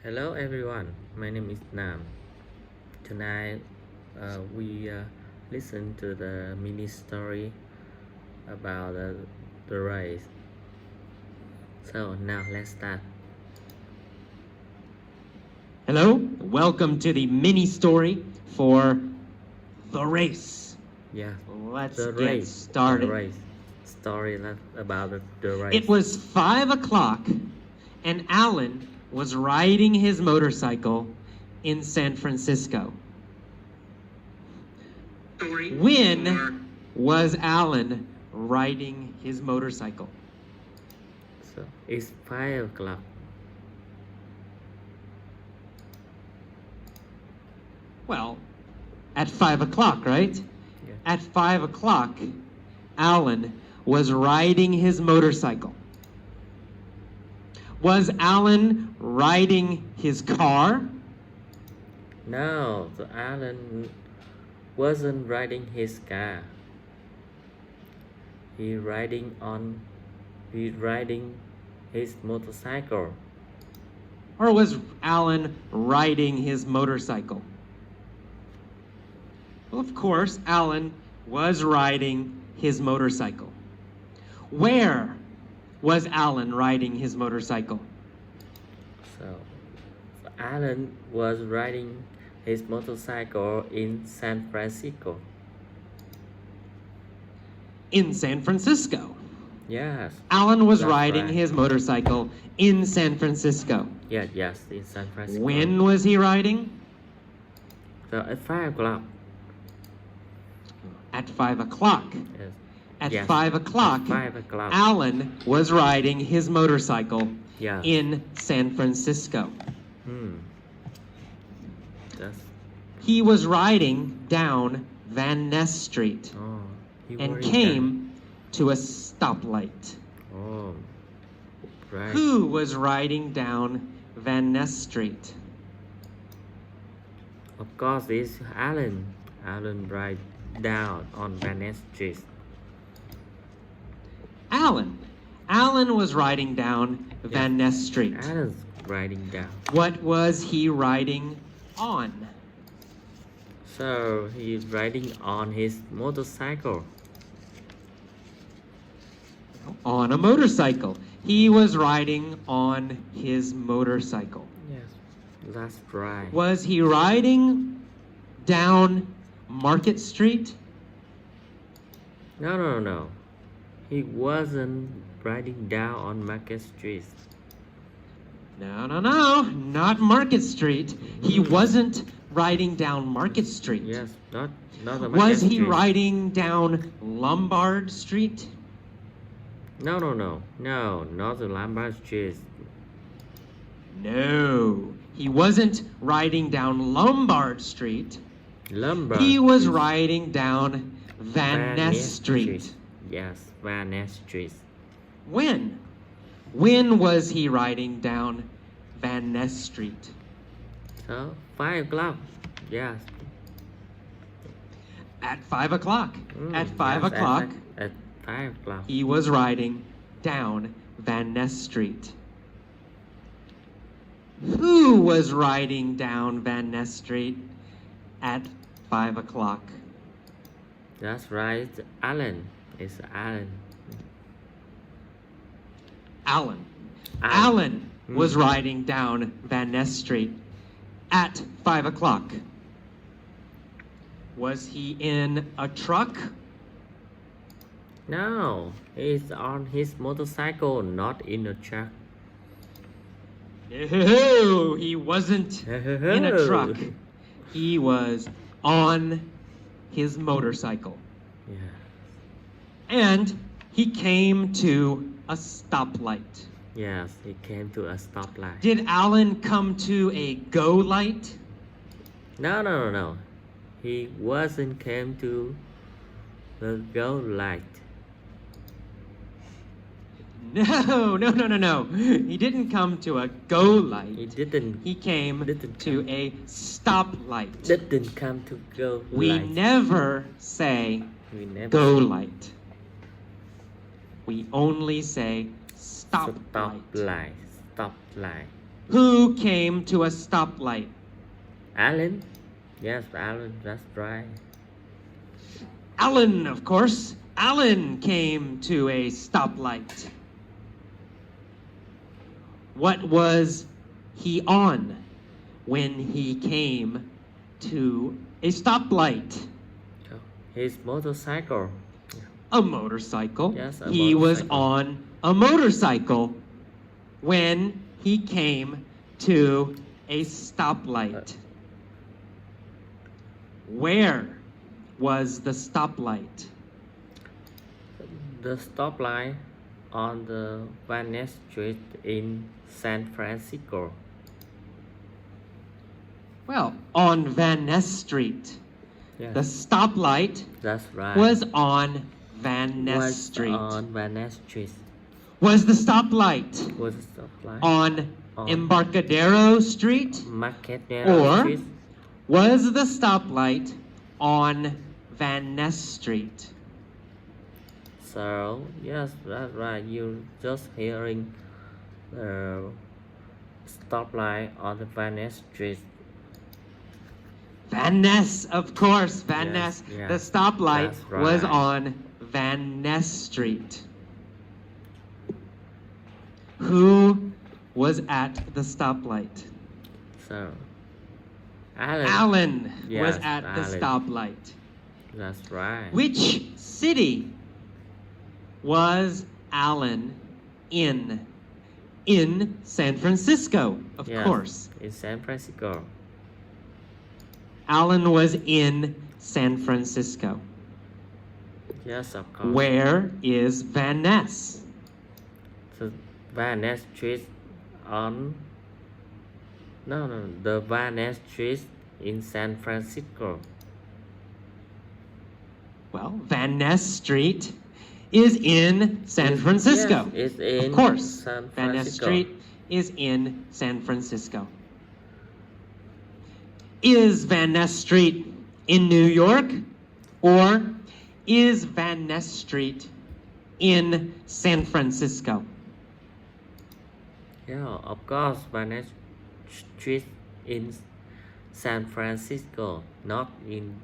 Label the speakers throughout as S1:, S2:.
S1: Hello everyone, my name is Nam. Tonight we listen to the mini story about the race. So now let's start.
S2: Hello, welcome to the mini story for the race.
S1: Yeah,
S2: Let's
S1: the
S2: get
S1: race.
S2: started.
S1: The race story about the race.
S2: It was 5 o'clock, and Alan was riding his motorcycle in San Francisco. When was Alan riding his motorcycle?
S1: So it's 5 o'clock.
S2: Well, at 5 o'clock, right?
S1: Yeah.
S2: At 5 o'clock, Alan was riding his motorcycle. Was Alan riding his car?
S1: No, the Alan wasn't riding his car. He riding his motorcycle.
S2: Or was Alan riding his motorcycle? Well, of course, Alan was riding his motorcycle. Where was Alan riding his motorcycle?
S1: So Alan was riding his motorcycle in San Francisco.
S2: In San Francisco.
S1: Yes.
S2: Alan was
S1: That's
S2: riding
S1: right.
S2: his motorcycle in San Francisco.
S1: Yes, in San Francisco.
S2: When was he riding?
S1: So at 5 o'clock.
S2: At 5 o'clock.
S1: Yes.
S2: At
S1: Yes,
S2: 5 o'clock,
S1: at 5 o'clock.
S2: Alan was riding his motorcycle
S1: Yeah.
S2: in San Francisco.
S1: That's
S2: He was riding down Van Ness Street
S1: he
S2: and
S1: already
S2: came to a stoplight.
S1: done. Oh, right.
S2: Who was riding down Van Ness Street?
S1: Of course, it's Alan. Alan ride down on Van Ness Street.
S2: Alan. Alan was riding down Van Ness Street.
S1: Alan's riding down.
S2: What was he riding on?
S1: So he's riding on his motorcycle.
S2: On a motorcycle. He was riding on his motorcycle.
S1: Yes, that's right.
S2: Was he riding down Market Street?
S1: No. He wasn't riding down on Market Street.
S2: No, not Market Street. He wasn't riding down Market Street.
S1: Yes, not the Market
S2: Was he
S1: Street.
S2: riding down Lombard Street?
S1: No, not the Lombard Street.
S2: No, he wasn't riding down Lombard Street.
S1: Lombard.
S2: He was
S1: Street.
S2: riding down Van Ness Street.
S1: Yes, Van Ness Street.
S2: When? When was he riding down Van Ness Street?
S1: So 5 o'clock. Yes.
S2: At 5 o'clock. At 5
S1: yes,
S2: o'clock,
S1: At 5 o'clock.
S2: he was riding down Van Ness Street. Who was riding down Van Ness Street at 5 o'clock?
S1: That's right. Alan. It's Alan.
S2: Alan was riding down Van Ness Street at 5 o'clock. Was he in a truck?
S1: No, he's on his motorcycle, not in a truck.
S2: No, he wasn't in a truck. He was on his motorcycle.
S1: Yeah.
S2: And he came to a stoplight.
S1: Yes, he came to a stoplight.
S2: Did Alan come to a go light?
S1: No. He wasn't came to the go light.
S2: No. He didn't come to a go light.
S1: He didn't.
S2: He came
S1: Didn't
S2: to
S1: come.
S2: a stoplight.
S1: Didn't come to go
S2: We
S1: light.
S2: never say
S1: We never
S2: go light. We only say stop light.
S1: Stop light.
S2: Who came to a stoplight?
S1: Alan. Yes, Alan. That's right.
S2: Alan, of course. Alan came to a stoplight. What was he on when he came to a stoplight?
S1: Oh, his motorcycle.
S2: A motorcycle.
S1: Yes, a
S2: He was
S1: motorcycle.
S2: on a motorcycle when he came to a stoplight. Where was the stoplight?
S1: The stoplight on the Van Ness Street in San Francisco.
S2: Well, on Van Ness Street.
S1: Yes,
S2: The stoplight
S1: that's right.
S2: was on Van Ness
S1: Was
S2: Street.
S1: on Van Ness Street.
S2: Was the stoplight
S1: Was the stoplight
S2: on
S1: on
S2: Embarcadero Street?
S1: Marquetero
S2: Or
S1: Street?
S2: was the stoplight on Van Ness Street?
S1: So yes, that's right. You just hearing the stoplight on the Van Ness Street.
S2: Van Ness, of course, Van
S1: Yes,
S2: Ness.
S1: yes,
S2: The stoplight
S1: that's
S2: was
S1: right.
S2: on Van Ness Street. Who was at the stoplight?
S1: So Alan.
S2: Alan was
S1: Yes,
S2: at the
S1: Alan.
S2: stoplight.
S1: That's right.
S2: Which city was Alan in? In San Francisco, of
S1: Yes,
S2: course.
S1: in San Francisco.
S2: Alan was in San Francisco.
S1: Yes, of course.
S2: Where is Van Ness?
S1: The Van Ness Street on the Van Ness Street in San Francisco.
S2: Well, Van Ness Street is in San Francisco.
S1: Yes, it's in
S2: Of course,
S1: San
S2: Van Ness
S1: Francisco.
S2: Street is in San Francisco. Is Van Ness Street in New York? Or is Van Ness Street in San Francisco?
S1: Yeah, of course, Van Ness Street in San Francisco, not in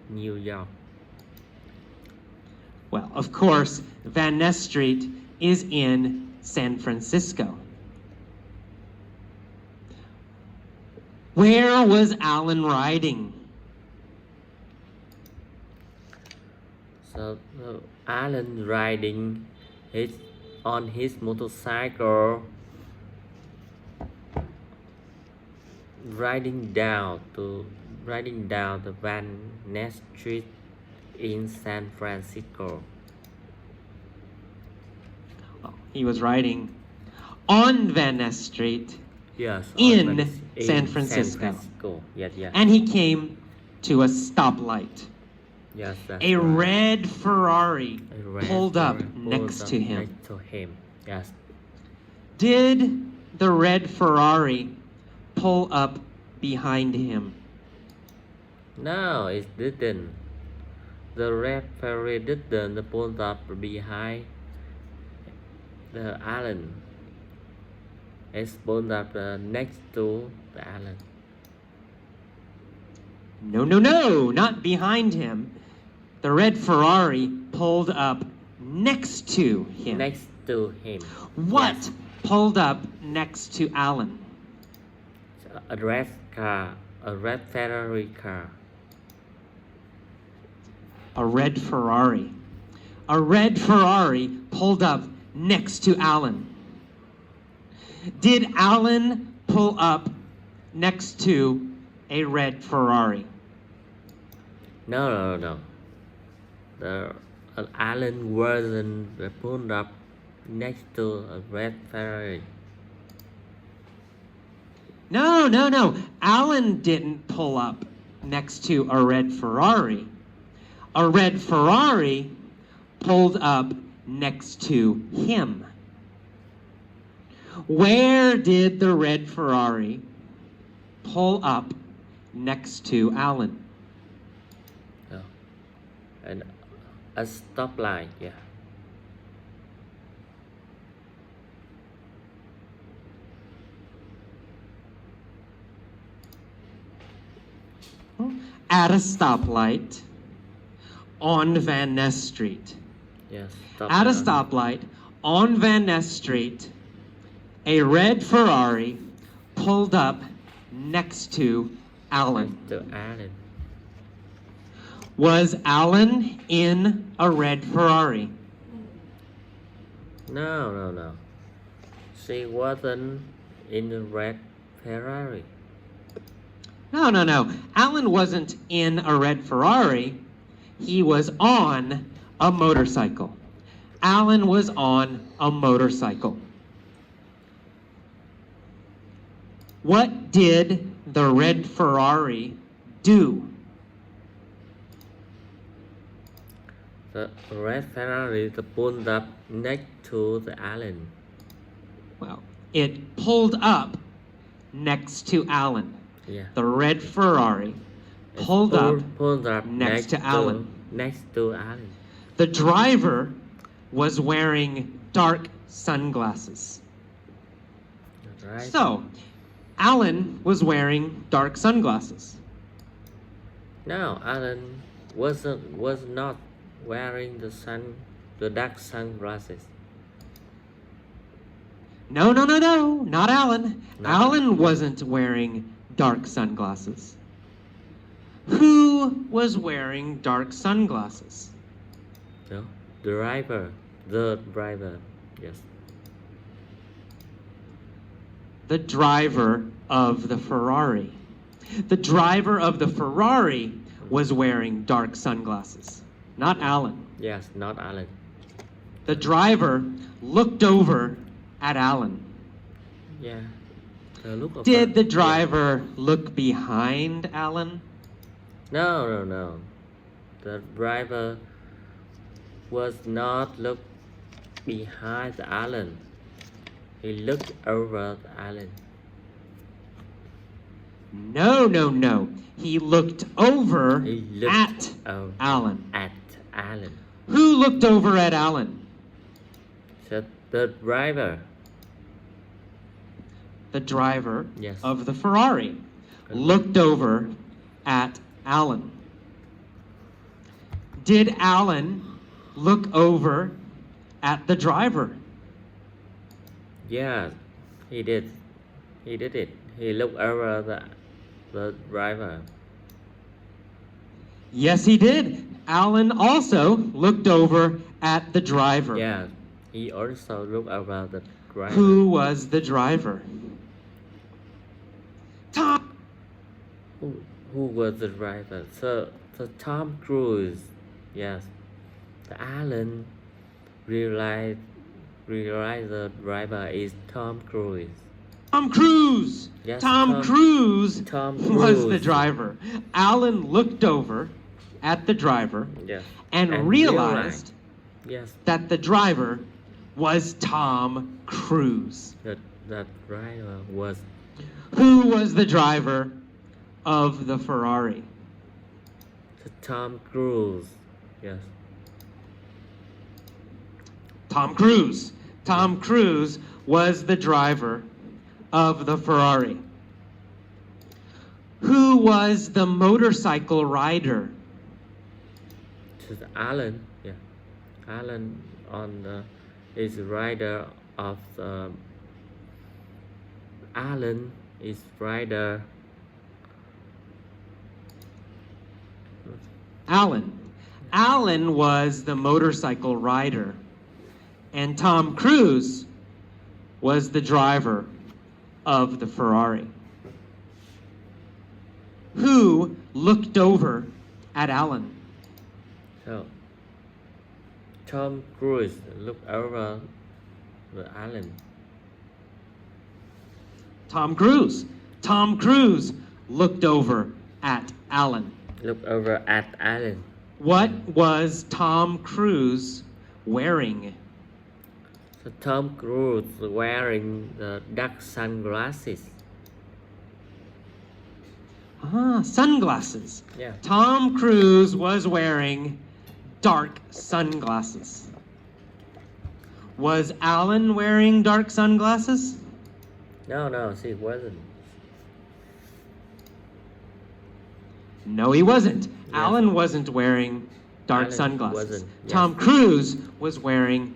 S1: New York.
S2: Well, of course, Van Ness Street is in San Francisco. Where was Alan riding?
S1: So Alan riding on his motorcycle, riding down the Van Ness Street in San Francisco.
S2: Well, he was riding on Van Ness Street,
S1: Yes,
S2: In
S1: on
S2: San Francisco.
S1: Yes.
S2: and he came to a stoplight.
S1: Yes, that's
S2: A
S1: right.
S2: red Ferrari
S1: A red
S2: pulled up
S1: Ferrari
S2: next
S1: pulled
S2: to
S1: up
S2: him.
S1: Next to him. Yes.
S2: Did the red Ferrari pull up behind him?
S1: No, it didn't. The red Ferrari didn't pull up behind the Alan. It's pulled up next to the Alan.
S2: No, not behind him. The red Ferrari pulled up next to him.
S1: Next to him.
S2: What
S1: Yes.
S2: pulled up next to Alan?
S1: A red car, a red Ferrari car.
S2: A red Ferrari. A red Ferrari pulled up next to Alan. Did Alan pull up next to a red Ferrari?
S1: No. The Alan wasn't pulled up next to a red Ferrari.
S2: No. Alan didn't pull up next to a red Ferrari. A red Ferrari pulled up next to him. Where did the red Ferrari pull up next to Alan?
S1: Oh. And a stoplight, yeah.
S2: at a stoplight on Van Ness Street.
S1: Yes.
S2: At a stoplight on Van Ness Street, a red Ferrari pulled up next to Alan.
S1: To Alan.
S2: Was Alan in a red Ferrari?
S1: No. She wasn't in the red Ferrari.
S2: No. Alan wasn't in a red Ferrari. He was on a motorcycle. Alan was on a motorcycle. What did the red Ferrari do?
S1: The red Ferrari pulled up next to the Alan.
S2: Well, it pulled up next to Alan.
S1: Yeah.
S2: The red Ferrari pulled up next to Alan.
S1: Next to Alan.
S2: The driver was wearing dark sunglasses.
S1: Right.
S2: So, Alan was wearing dark sunglasses.
S1: No, Alan was not wearing the dark sunglasses.
S2: No, not Alan.
S1: No.
S2: Alan wasn't wearing dark sunglasses. Who was wearing dark sunglasses?
S1: No, the driver. Yes.
S2: The driver of the Ferrari. The driver of the Ferrari was wearing dark sunglasses, not Alan.
S1: Yes, not Alan.
S2: The driver looked over at Alan.
S1: Yeah. Look
S2: Did the driver look behind Alan?
S1: No. The driver was not look behind Alan. He looked over Alan.
S2: No. He looked over at Alan.
S1: At Alan.
S2: Who looked over at Alan?
S1: The driver.
S2: The driver
S1: Yes.
S2: of the Ferrari looked over at Alan. Did Alan look over at the driver?
S1: Yeah, he did. He did it. He looked over the driver.
S2: Yes, he did. Alan also looked over at the driver.
S1: Yeah, he also looked over the driver.
S2: Who was the driver? Tom.
S1: Who was the driver? So Tom Cruise. Yes. The Alan realized the driver is Tom Cruise.
S2: Tom Cruise.
S1: Yes,
S2: Tom Cruise was the
S1: Cruise.
S2: driver. Alan looked over at the driver
S1: Yes.
S2: and realized
S1: Yes,
S2: that the driver was Tom Cruise.
S1: that driver was
S2: Who was the driver of the Ferrari?
S1: Tom Cruise. Yes.
S2: Tom Cruise. Tom Cruise was the driver of the Ferrari. Who was the motorcycle rider?
S1: To the Alan. Yeah. Alan is rider of the Alan is rider.
S2: Alan. Alan was the motorcycle rider, and Tom Cruise was the driver of the Ferrari. Who looked over at Alan?
S1: So Tom Cruise looked over the Alan.
S2: Tom Cruise. Tom Cruise looked over at Alan.
S1: Looked over at Alan.
S2: What was Tom Cruise wearing?
S1: So Tom Cruise wearing the dark sunglasses.
S2: Sunglasses.
S1: Yeah.
S2: Tom Cruise was wearing dark sunglasses. Was Alan wearing dark sunglasses?
S1: No, she wasn't.
S2: No, he wasn't.
S1: Yes.
S2: Alan wasn't wearing dark
S1: Alan
S2: sunglasses.
S1: wasn't, yes.
S2: Tom Cruise was wearing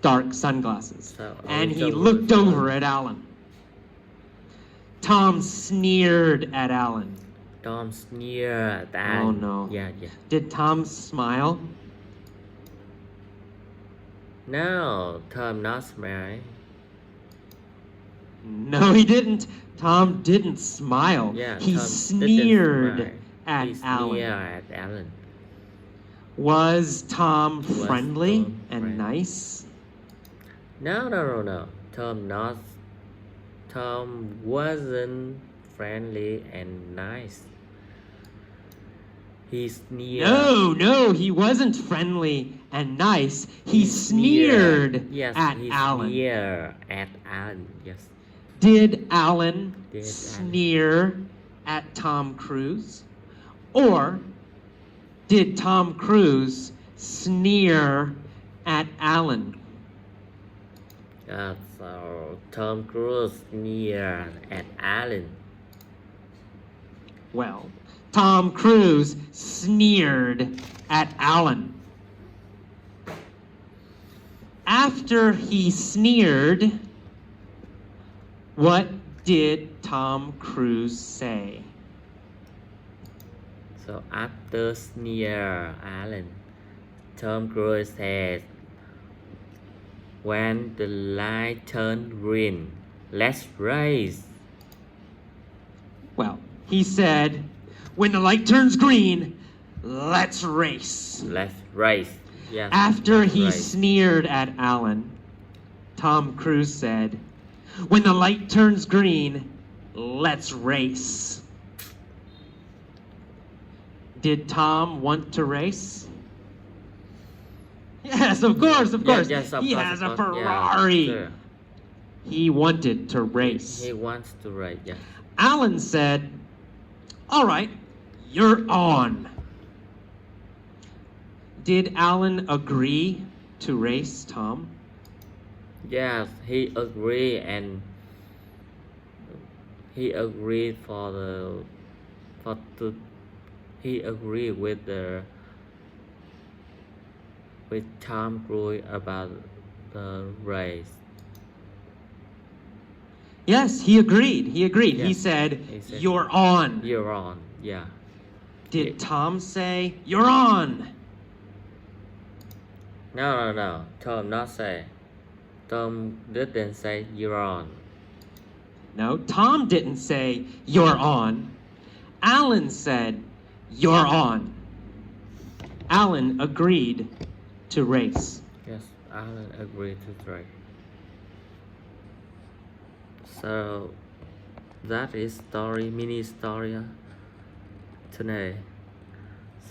S2: dark sunglasses.
S1: So,
S2: And he
S1: Tom
S2: looked
S1: Cruise
S2: over
S1: was-
S2: at Alan. Tom sneered at Alan.
S1: Tom sneered at Alan.
S2: Oh, no.
S1: Yeah.
S2: Did Tom smile?
S1: No, Tom not smiling.
S2: No, he didn't. Tom didn't smile.
S1: Yeah,
S2: He
S1: Tom
S2: sneered
S1: didn't
S2: at
S1: smile. He
S2: Alan.
S1: sneered at Alan.
S2: Was Tom
S1: Was
S2: friendly
S1: Tom
S2: and
S1: friendly?
S2: nice?
S1: No. Tom wasn't friendly and nice. He sneered.
S2: No, he wasn't friendly and nice. He sneered
S1: Yes,
S2: at
S1: he
S2: Alan.
S1: sneered at Alan. Yes.
S2: Did Alan
S1: Did
S2: sneer at Tom Cruise? Or did Tom Cruise sneer at Alan?
S1: So Tom Cruise sneered at Alan.
S2: Well, Tom Cruise sneered at Alan. After he sneered, what did Tom Cruise say?
S1: So after sneer Alan, Tom Cruise said, "When the light turns green, let's race."
S2: Well, he said, when the light turns green, let's race.
S1: Let's race. Yes.
S2: After
S1: let's
S2: he
S1: race.
S2: sneered at Alan, Tom Cruise said, when the light turns green, let's race. Did Tom want to race? Yes, of course.
S1: Yes, of
S2: He
S1: course,
S2: has
S1: of
S2: a
S1: course. Yeah,
S2: Ferrari.
S1: sure.
S2: He wanted to race.
S1: He wants to race. Yes.
S2: Alan said, all right, you're on. Did Alan agree to race Tom?
S1: Yes, he agreed, and he agreed he agreed with Tom Cruise about the race.
S2: Yes, he agreed. He
S1: Yes.
S2: said,
S1: He said,
S2: you're on.
S1: "You're on." Yeah.
S2: Did Tom say, you're on?
S1: No. Tom not say. Tom didn't say "you're on."
S2: No, Tom didn't say, you're on. Alan said, you're on. Alan agreed to race.
S1: Yes, Alan agreed to race. So that is mini story today.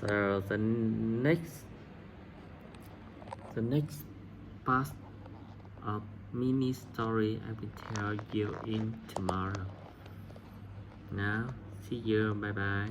S1: So the next part of mini story I will tell you in tomorrow. Now, see you. Bye bye.